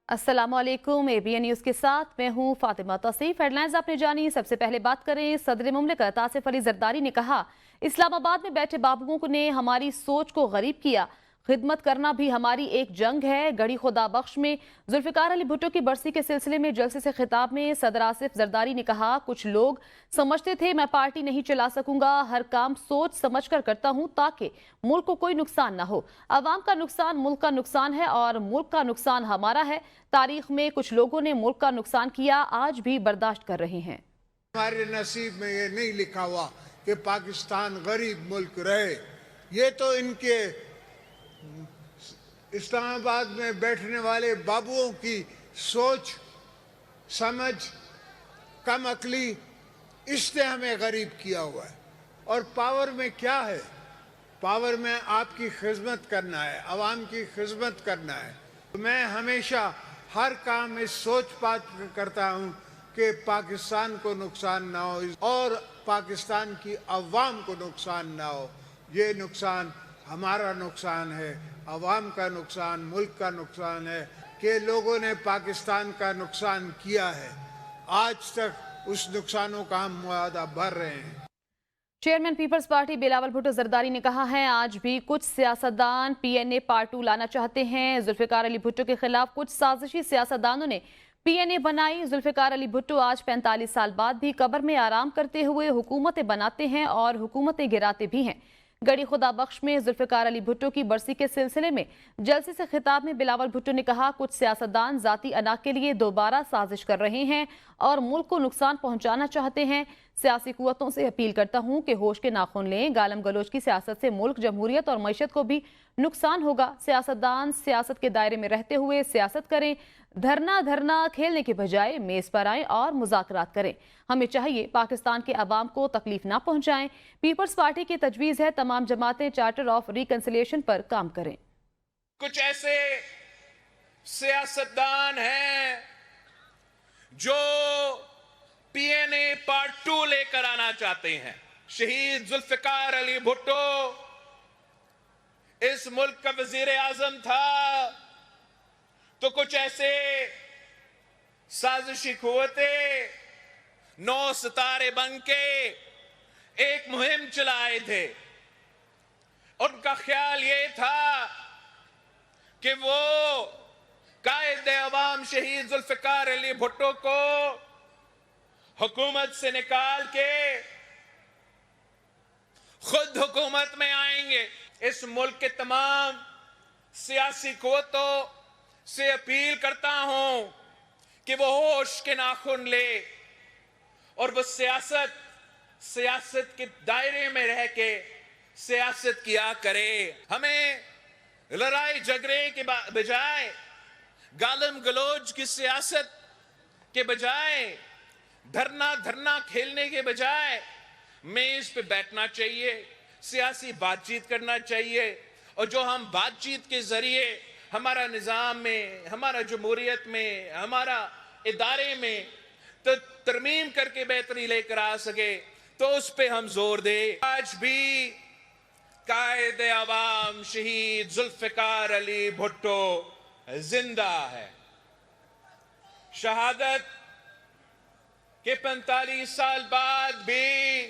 अस्सलाम वालेकुम। ABN news के साथ मैं हूँ फातिमा तौसीफ। हेडलाइंस आपने जानी। सबसे पहले बात करें, सदर मुमलिकत आसिफ अली जरदारी ने कहा, इस्लामाबाद में बैठे बाबुओं ने हमारी सोच को गरीब किया। खिदमत करना भी हमारी एक जंग है। गढ़ी खुदा बख्श में जुल्फिकार अली भुट्टो की बरसी के सिलसिले में जलसे से खिताब में सदर आसिफ जरदारी ने कहा, कुछ लोग समझते थे मैं पार्टी नहीं चला सकूंगा, हर काम सोच समझ कर करता हूं ताकि मुल्क को कोई नुकसान ना हो। अवाम का नुकसान मुल्क का नुकसान है और मुल्क का नुकसान हमारा है। तारीख में कुछ लोगों ने मुल्क का नुकसान किया, आज भी बर्दाश्त कर रहे हैं। हमारे नसीब में ये नहीं लिखा हुआ कि पाकिस्तान गरीब मुल्क रहे। ये तो इनके इस्लामाबाद में बैठने वाले बाबुओं की सोच समझ कम अकली, इसने हमें गरीब किया हुआ है। और पावर में क्या है? पावर में आपकी खिदमत करना है, अवाम की खिदमत करना है। मैं हमेशा हर काम इस सोच बात करता हूँ कि पाकिस्तान को नुकसान ना हो और पाकिस्तान की अवाम को नुकसान ना हो। ये नुकसान हमारा नुकसान है, अवाम का नुकसान, मुल्क का नुकसान है कि लोगों ने पाकिस्तान का नुकसान किया है। आज तक उस नुकसानों का हम मुआवजा भर रहे हैं। चेयरमैन पीपल्स पार्टी बिलावल भुट्टो जरदारी ने कहा है, आज भी कुछ सियासतदान PNA पार्ट 2 लाना चाहते हैं। जुल्फिकार अली भुट्टो के खिलाफ कुछ साजिशी सियासतदानों ने PNA बनाई। जुल्फिकार अली भुट्टो आज 45 साल बाद भी कब्र में आराम करते हुए हुकूमतें बनाते हैं और हुकूमतें गिराते भी हैं। गढ़ी खुदा बख्श में जुल्फिकार अली भुट्टो की बरसी के सिलसिले में जलसे से खिताब में बिलावल भुट्टो ने कहा, कुछ सियासतदान जाती अना के लिए दोबारा साजिश कर रहे हैं और मुल्क को नुकसान पहुंचाना चाहते हैं। सियासी कुव्वतों से अपील करता हूं कि होश के नाखून लें। गालम गलोच की सियासत से मुल्क, जमहूरियत और मईशत को भी नुकसान होगा। सियासतदान सियासत के दायरे में रहते हुए सियासत करें। धरना खेलने के बजाय मेज पर आएं और मुज़ाकरात करें। हमें चाहिए पाकिस्तान के अवाम को तकलीफ ना पहुंचाएं। पीपल्स पार्टी की तजवीज़ है, तमाम जमातें चार्टर ऑफ रिकंसिलिएशन पर काम करें। कुछ ऐसे सियासतदान हैं जो PNA पार्ट 2 लेकर आना चाहते हैं। शहीद जुल्फिकार अली भुट्टो इस मुल्क का वजीर आजम था, तो कुछ ऐसे साजिशी कुव्वतें 9 सितारे बन के एक मुहिम चलाए थे। उनका ख्याल ये था कि वो कायदे अवाम शहीद जुल्फिकार अली भुट्टो को हुकूमत से निकाल के खुद हुकूमत में आएंगे। इस मुल्क के तमाम सियासी कुव्वतों से अपील करता हूं कि वो होश के नाखून ले और वो सियासत के दायरे में रह के सियासत किया करे। हमें लड़ाई झगड़े के बजाय, गालम गलोच की सियासत के बजाय, धरना खेलने के बजाय मेज पे बैठना चाहिए, सियासी बातचीत करना चाहिए। और जो हम बातचीत के जरिए हमारा निज़ाम में, हमारा जमहूरियत में, हमारा इदारे में तो तरमीम करके बेहतरी लेकर आ सके, तो उस पे हम जोर दें। आज भी कायदे अवाम शहीद जुल्फिकार अली भुट्टो जिंदा है। शहादत के 45 साल बाद भी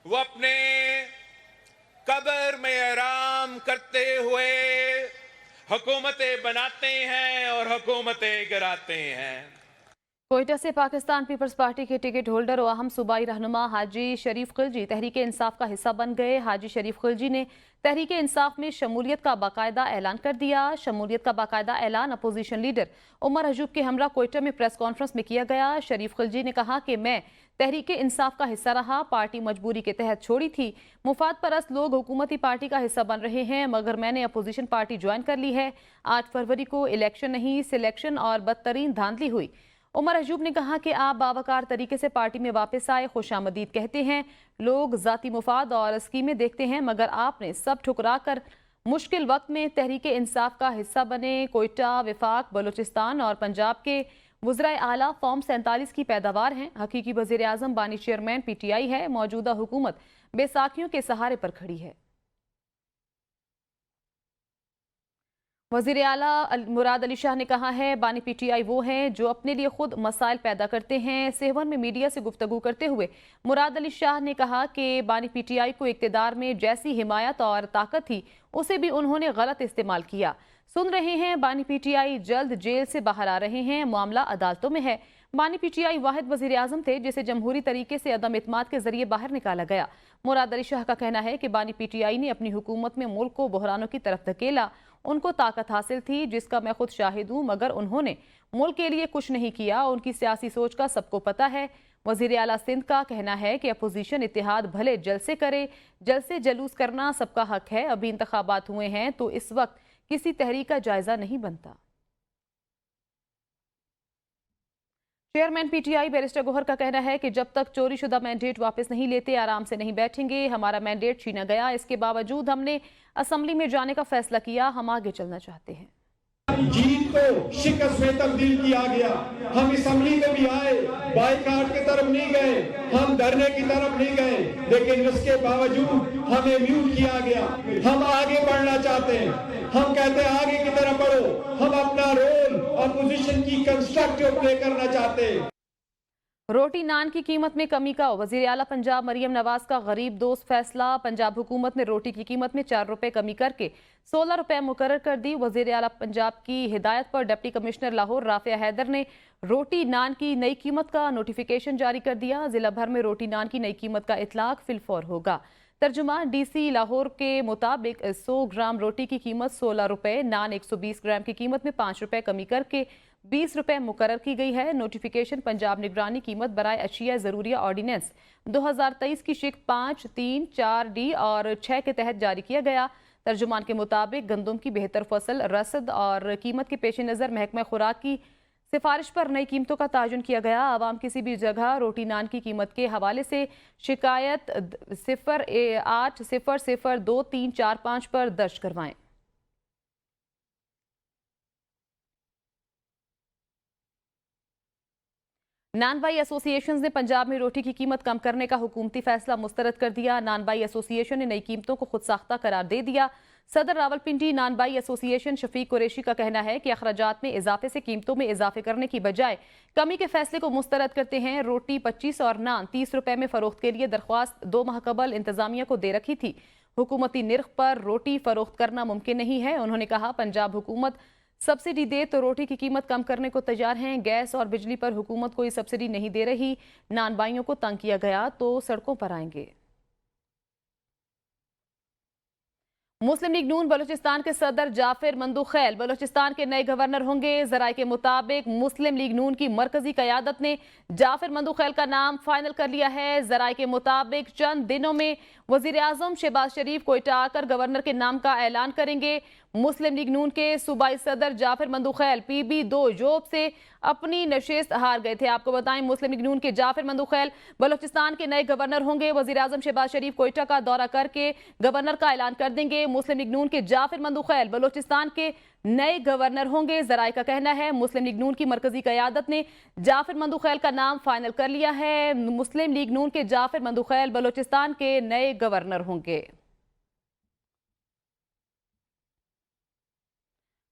वो अपने कब्र में आराम करते हुए हुकूमतें बनाते हैं और हुकूमतें गिराते हैं। कोयटा से पाकिस्तान पीपल्स पार्टी के टिकट होल्डर और अहम सूबाई रहनुमा हाजी शरीफ खिलजी तहरीक इंसाफ का हिस्सा बन गए। हाजी शरीफ खिलजी ने तहरीक इंसाफ में शमूलियत का बाकायदा ऐलान कर दिया। शमूलियत का बाकायदा ऐलान अपोजिशन लीडर उमर हजूब के हमरा कोयटा में प्रेस कॉन्फ्रेंस में किया गया। शरीफ खिलजी ने कहा कि मैं तहरीक इंसाफ का हिस्सा रहा, पार्टी मजबूरी के तहत छोड़ी थी। मुफाद परस्त लोग हुकूमती पार्टी का हिस्सा बन रहे हैं, मगर मैंने अपोजिशन पार्टी ज्वाइन कर ली है। 8 फरवरी को इलेक्शन नहीं, सिलेक्शन और बदतरीन धांधली हुई। उमर हजूब ने कहा कि आप बावकार तरीके से पार्टी में वापस आए, खुशामदीद कहते हैं। लोग जाती मुफाद और स्कीमें देखते हैं, मगर आपने सब ठुकरा कर मुश्किल वक्त में तहरीक इंसाफ का हिस्सा बने। कोयटा, विफाक, बलूचिस्तान और पंजाब के वज़राए आला फॉर्म 47 की पैदावार हैं। हकीकी वज़ीर आज़म बानी चेयरमैन PTI है। मौजूदा हुकूमत बेसाखियों के सहारे पर खड़ी है। वज़ीर आला मुराद अली शाह ने कहा है बानी पीटीआई वो हैं जो अपने लिए खुद मसाइल पैदा करते हैं। सेवन में मीडिया से गुफ्तगू करते हुए मुराद अली शाह ने कहा कि बानी पीटीआई को इक़्तिदार में जैसी हिमायत और ताकत थी उसे भी उन्होंने गलत इस्तेमाल किया। सुन रहे हैं बानी पीटीआई जल्द जेल से बाहर आ रहे हैं, मामला अदालतों में है। बानी पीटीआई वाहिद वज़ीर आज़म थे जिसे जमहूरी तरीके से अदम इत्माद के जरिए बाहर निकाला गया। मुराद अली शाह का कहना है कि बानी पीटीआई ने अपनी हुकूमत में मुल्क को बहरानों की तरफ धकेला। उनको ताकत हासिल थी जिसका मैं खुद शाहिद हूँ, मगर उन्होंने मुल्क के लिए कुछ नहीं किया। उनकी सियासी सोच का सबको पता है। वज़ीर आला सिंध का कहना है कि अपोजिशन इत्तेहाद भले जलसे करे, जलसे जलूस करना सबका हक है। अभी इंतखाबात हुए हैं तो इस वक्त किसी तहरीक का जायजा नहीं बनता। चेयरमैन पीटीआई बैरिस्टर गोहर का कहना है कि जब तक चोरी शुदा मैंडेट वापस नहीं लेते आराम से नहीं बैठेंगे। हमारा मैंडेट छीना गया, इसके बावजूद हमने असेंबली में जाने का फैसला किया। हम आगे चलना चाहते हैं। जीत को शिकस्त में तब्दील किया गया। हम असेंबली में भी आए, बाइकाट की तरफ नहीं गए, हम धरने की तरफ नहीं गए, लेकिन इसके बावजूद हमें म्यूट किया गया। हम आगे बढ़ना चाहते हैं। हम कहते हैं आगे की तरफ बढ़ो। हम अपना रोल अपोजिशन की कंस्ट्रक्टिव प्ले करना चाहते हैं। रोटी नान की कीमत में कमी का वज़ीर आला पंजाब मरियम नवाज का गरीब दोस्त फैसला। पंजाब हुकूमत ने रोटी की कीमत में 4 रुपए कमी करके 16 रुपए मुकर्रर कर दी। वज़ीर आला पंजाब की हिदायत पर डिप्टी कमिश्नर लाहौर राफिया हैदर ने रोटी नान की नई कीमत का नोटिफिकेशन जारी कर दिया। जिला भर में रोटी नान की नई कीमत का इतलाक फिलफौर होगा। तर्जुमा डीसी लाहौर के मुताबिक 100 ग्राम रोटी की कीमत 16 रुपए, नान 120 ग्राम की कीमत में 5 रुपए कमी करके 20 रुपए मुकर्रर की गई है। नोटिफिकेशन पंजाब निगरानी कीमत बराए अशिया ज़रूरिया ऑर्डिनेंस 2023 की शिक 5, 3, 4D और 6 के तहत जारी किया गया। तर्जुमान के मुताबिक गंदम की बेहतर फसल, रसद और कीमत के पेश नज़र महकमा खुराक की सिफारिश पर नई कीमतों का ताजुन किया गया। आवाम किसी भी जगह रोटी नान की कीमत के हवाले से शिकायत 08002345 पर दर्ज करवाएं। नान बाई एसोसिएशन ने पंजाब में रोटी की कीमत कम करने का हुकूमती फैसला मुस्तरद कर दिया। नान बाई एसोसिएशन ने नई कीमतों को खुद साख्ता करार दे दिया। सदर रावलपिंडी नान बाई एसोसिएशन शफीक कुरैशी का कहना है कि अखराजात में इजाफे से कीमतों में इजाफे करने की बजाय कमी के फैसले को मुस्तरद करते हैं। रोटी 25 और नान 30 रुपए में फरोख्त के लिए दरख्वास्त 2 माह कबल इंतजामिया को दे रखी थी। हुकूमती निर्ख पर रोटी फरोख्त करना मुमकिन नहीं है। उन्होंने कहा पंजाब हुकूमत सब्सिडी दे तो रोटी की कीमत कम करने को तैयार हैं। गैस और बिजली पर हुकूमत कोई सब्सिडी नहीं दे रही। नान बाइयों को तंग किया गया तो सड़कों पर आएंगे। मुस्लिम लीग नून बलूचिस्तान के सदर जाफिर मंदूखैल बलूचिस्तान के नए गवर्नर होंगे। जराये के मुताबिक मुस्लिम लीग नून की मरकजी क़यादत ने जाफिर मंदूखैल का नाम फाइनल कर लिया है। जराये के मुताबिक चंद दिनों में वजीर आजम शहबाज शरीफ कोयटा आकर गवर्नर के नाम का ऐलान करेंगे। मुस्लिम लीग नून के सूबाई सदर जाफिर मंदूखैल PB2 जोब से अपनी नशिस्त हार गए थे। आपको बताएं मुस्लिम लीग नून के जाफिर मंदूखैल बलूचिस्तान के नए गवर्नर होंगे। वजीर आजम शहबाज शरीफ कोयटा का दौरा करके गवर्नर का ऐलान कर देंगे। मुस्लिम लीग नून के जाफिर मंदूखैल बलूचिस्तान के नए गवर्नर होंगे। जराये का कहना है मुस्लिम लीग नून की मरकजी क़यादत ने जाफिर मंदूखैल का नाम फाइनल कर लिया है। मुस्लिम लीग नून के जाफिर मंदूखैल बलूचिस्तान के नए गवर्नर होंगे।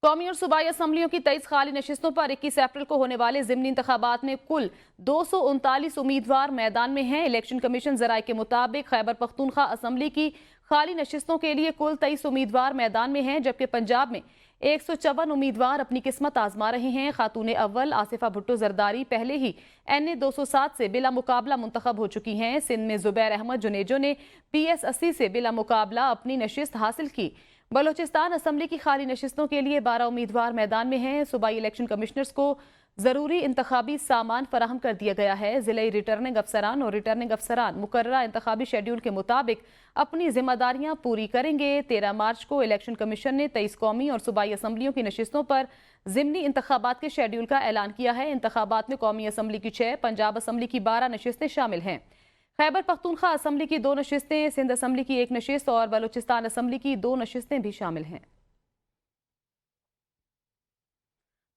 कौमी और सूबाई असम्बलियों की 23 खाली नशिस्तों पर 21 अप्रैल को होने वाले ज़िमनी इंतखाबात में कुल 239 उम्मीदवार मैदान में हैं। इलेक्शन कमीशन ज़राए के मुताबिक खैबर पख्तूनख्वा असम्बली की खाली नशिस्तों के लिए कुल 23 उम्मीदवार मैदान में हैं, जबकि पंजाब में 154 उम्मीदवार अपनी किस्मत आजमा रहे हैं। खातून अव्वल आसिफा भुट्टो जरदारी पहले ही NA 207 से बिला मुकाबला मुंतखब हो चुकी हैं। सिंध में जुबैर अहमद जुनेजो ने PS 80 से बिला मुकाबला अपनी नशिस्त हासिल की। बलूचिस्तान असम्बली की खाली नशिस्तों के लिए 12 उम्मीदवार मैदान में हैं। सूबाई इलेक्शन कमिश्नर्स को ज़रूरी इंतखाबी सामान फराहम कर दिया गया है। ज़िले रिटर्निंग अफसरान और रिटर्निंग अफसरान मुकर्ररा इंतखाबी शेड्यूल के मुताबिक अपनी जिम्मेदारियां पूरी करेंगे। 13 मार्च को इलेक्शन कमीशन ने 23 कौमी और सूबाई असम्बलियों की नशिस्तों पर ज़िमनी इंतखाबात के शेड्यूल का ऐलान किया है। इंतखाबात में कौमी असम्बली की 6, पंजाब असम्बली की 12 नशिस्तें शामिल हैं। खैबर पख्तूनख्वा असम्बली की 2 नशिस्तें, सिंध असम्बली की 1 नशिस्त और बलूचिस्तान असम्बली की 2 नशिस्तें भी शामिल हैं।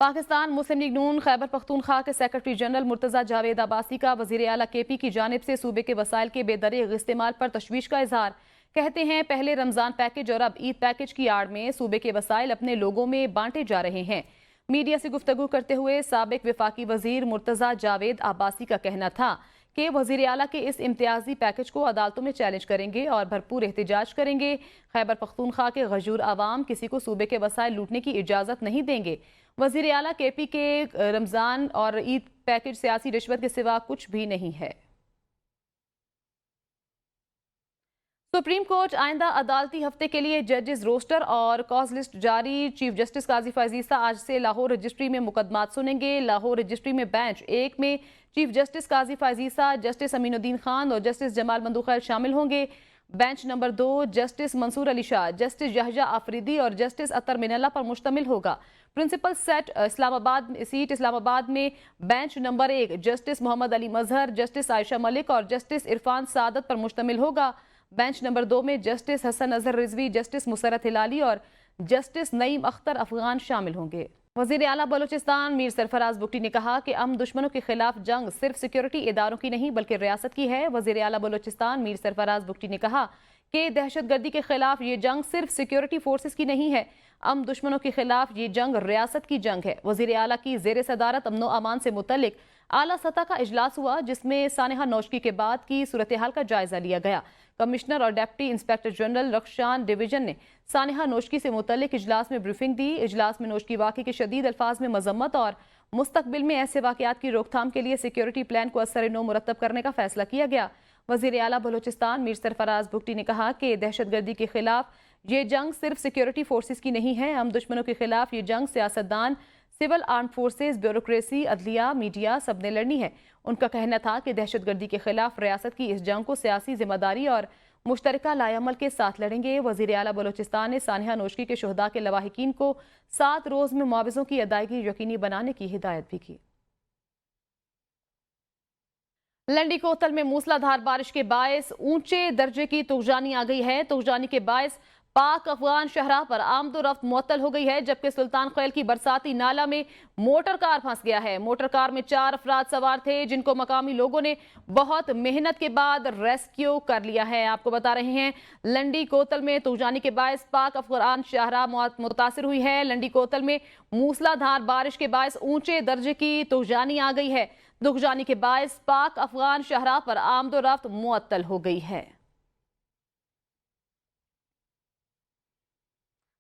पाकिस्तान मुस्लिम लीग नून खैबर पख्तूनख्वा के सेक्रेटरी जनरल मुर्तज़ा जावेद अब्बासी का वज़ीर आला KP की जानिब से सूबे के वसाइल के बेदरीग इस्तेमाल पर तशवीश का इजहार। कहते हैं पहले रमजान पैकेज और अब ईद पैकेज की आड़ में सूबे के वसाइल अपने लोगों में बांटे जा रहे हैं। मीडिया से गुफ्तगू करते हुए साबिक वफाकी वजीर मुर्तजा जावेद अब्बासी का कहना था कि वजीर आला के इस इम्तियाजी पैकेज को अदालतों में चैलेंज करेंगे और भरपूर एहतजाज करेंगे। खैबर पख्तूनख्वा के गजूर अवाम किसी को सूबे के वसाइल लूटने की इजाज़त नहीं देंगे। वजीर आला केपी के रमज़ान और ईद पैकेज सियासी रिश्वत के सिवा कुछ भी नहीं है। सुप्रीम कोर्ट आइंदा अदालती हफ्ते के लिए जजेस रोस्टर और कॉज लिस्ट जारी। चीफ जस्टिस काजी फैजीसा आज से लाहौर रजिस्ट्री में मुकदमात सुनेंगे। लाहौर रजिस्ट्री में बेंच 1 में chief justice Qazi Faez Isa, justice Aminuddin Khan और जस्टिस जमाल मंदुखैल शामिल होंगे। Bench number 2 justice Mansoor Ali Shah, justice Yahya Afridi और जस्टिस अतर मिनल्ला पर मुश्तमिल होगा। प्रिंसिपल सीट इस्लामाबाद में bench number 1 justice Mohammad Ali Mazhar, justice Ayesha Malik और जस्टिस इरफान सादत पर मुश्तमिल होगा। बेंच नंबर 2 में जस्टिस हसन अजहर रिजवी, जस्टिस मुसरत हिलाली और जस्टिस नईम अख्तर अफगान शामिल होंगे। वजीर आला बलोचिस्तान मीर सरफराज बुगटी ने कहा कि अमन दुश्मनों के खिलाफ जंग सिर्फ सिक्योरिटी इदारों की नहीं बल्कि रियासत की है। वजीर आला बलोचिस्तान मीर सरफराज बुगटी ने कहा कि दहशतगर्दी के खिलाफ ये जंग सिर्फ सिक्योरिटी फोर्सेस की नहीं है, अमन दुश्मनों के खिलाफ ये जंग रियासत की जंग है। वजीर आला की जेर सदारत अमनो अमान से मुतल्लिक आला सतह का इजलास हुआ जिसमें सानेहा नौशगी के बाद की सूरत हाल का जायजा लिया गया। कमिश्नर और डिप्टी इंस्पेक्टर जनरल रक्षान डिवीजन ने सानेहा नौशगी से मुतल्लिक इजलास में ब्रीफिंग दी। इजलास में नौशगी वाक़े के शदीद अल्फाज में मजम्मत और मुस्तकबिल में ऐसे वाक़यात की रोकथाम के लिए सिक्योरिटी प्लान को असर-ए-नौ मुरतब करने का फैसला किया गया। वज़ीर आला बलोचिस्तान मीर सरफराज बुगटी ने कहा कि दहशतगर्दी के खिलाफ ये जंग सिर्फ सिक्योरिटी फोर्सेस की नहीं है, हम दुश्मनों के खिलाफ ये जंग सियासतदान, सिविल आर्म फोर्सेस, ब्यूरोक्रेसी, अदलिया, मीडिया सब ने लड़नी है। उनका कहना था कि दहशतगर्दी के खिलाफ रियासत की इस जंग को सियासी जिम्मेदारी और मुश्तरका लायमल के साथ लड़ेंगे। वज़ीर आला बलोचिस्तान ने सानेहा नौशगी के शुहदा के लवाहिकीन को 7 रोज़ में मुआवज़ों की अदायगी यकीनी बनाने की हिदायत भी की। लंडी कोतल में मूसलाधार बारिश के बायस ऊंचे दर्जे की तुगजानी आ गई है। तुगजानी के बायस पाक अफगान शहरा पर आमदोरफ्त मुअत्तल हो गई है, जबकि सुल्तान खैल की बरसाती नाला में मोटर कार फंस गया है। मोटर कार में 4 अफराद सवार थे जिनको मकामी लोगों ने बहुत मेहनत के बाद रेस्क्यू कर लिया है। आपको बता रहे हैं लंडी कोतल में तुगजानी के बायस पाक अफगान शहरा मुतासिर हुई है। लंडी कोतल में मूसलाधार बारिश के बायस ऊंचे दर्जे की तुगजानी आ गई है। तुगजानी के बायस पाक अफगान शहरा पर आमदोरफ्त मुअत्तल हो गई है।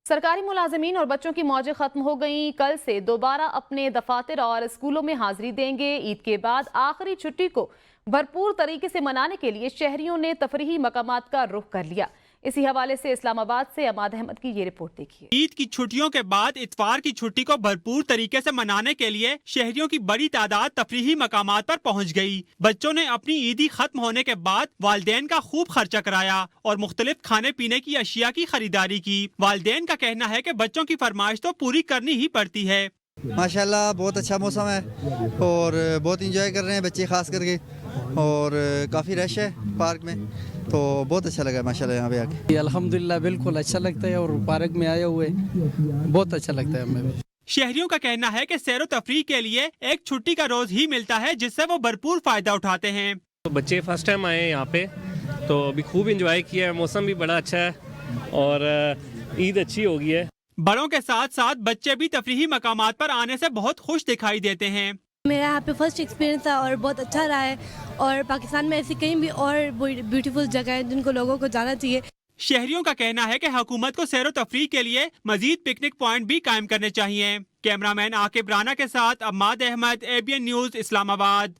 सरकारी मुलाजिमीन और बच्चों की मौजें खत्म हो गईं। कल से दोबारा अपने दफातर और स्कूलों में हाजिरी देंगे। ईद के बाद आखिरी छुट्टी को भरपूर तरीके से मनाने के लिए शहरियों ने तफरीही मकामात का रुख कर लिया। इसी हवाले से इस्लामाबाद से अमाद अहमद की ये रिपोर्ट देखिए। ईद की छुट्टियों के बाद इतवार की छुट्टी को भरपूर तरीके से मनाने के लिए शहरियों की बड़ी तादाद तफरीही मकामात पर पहुंच गई। बच्चों ने अपनी ईदी खत्म होने के बाद वालिदैन का खूब खर्चा कराया और मुख्तलिफ खाने पीने की अशिया की खरीदारी की। वालिदैन का कहना है कि बच्चों की फरमाइश तो पूरी करनी ही पड़ती है। माशाल्लाह बहुत अच्छा मौसम है और बहुत इंजॉय कर रहे हैं बच्चे खास करके, और काफ़ी रश है पार्क में, तो बहुत अच्छा लगा माशाल्लाह यहाँ पे आके। अल्हम्दुलिल्लाह बिल्कुल अच्छा लगता है और पार्क में आए हुए बहुत अच्छा लगता है हमें। शहरियों का कहना है कि सैर व तफरीह के लिए एक छुट्टी का रोज ही मिलता है जिससे वो भरपूर फायदा उठाते हैं। तो बच्चे फर्स्ट टाइम आए हैं यहाँ पे, तो अभी खूब इंजॉय किया है, मौसम भी बड़ा अच्छा है और ईद अच्छी हो गई है। बड़ों के साथ साथ बच्चे भी तफरीही मकामात पर आने से बहुत खुश दिखाई देते हैं। मेरा यहाँ पे फर्स्ट एक्सपीरियंस था और बहुत अच्छा रहा है, और पाकिस्तान में ऐसी कहीं भी और ब्यूटीफुल जगह है जिनको लोगों को जाना चाहिए। शहरियों का कहना है कि हुकूमत को सैर व तफरीह के लिए मजीद पिकनिक पॉइंट भी कायम करने चाहिए। कैमरामैन आकिब राना के साथ अमाद अहमद, ABN न्यूज़, इस्लामाबाद।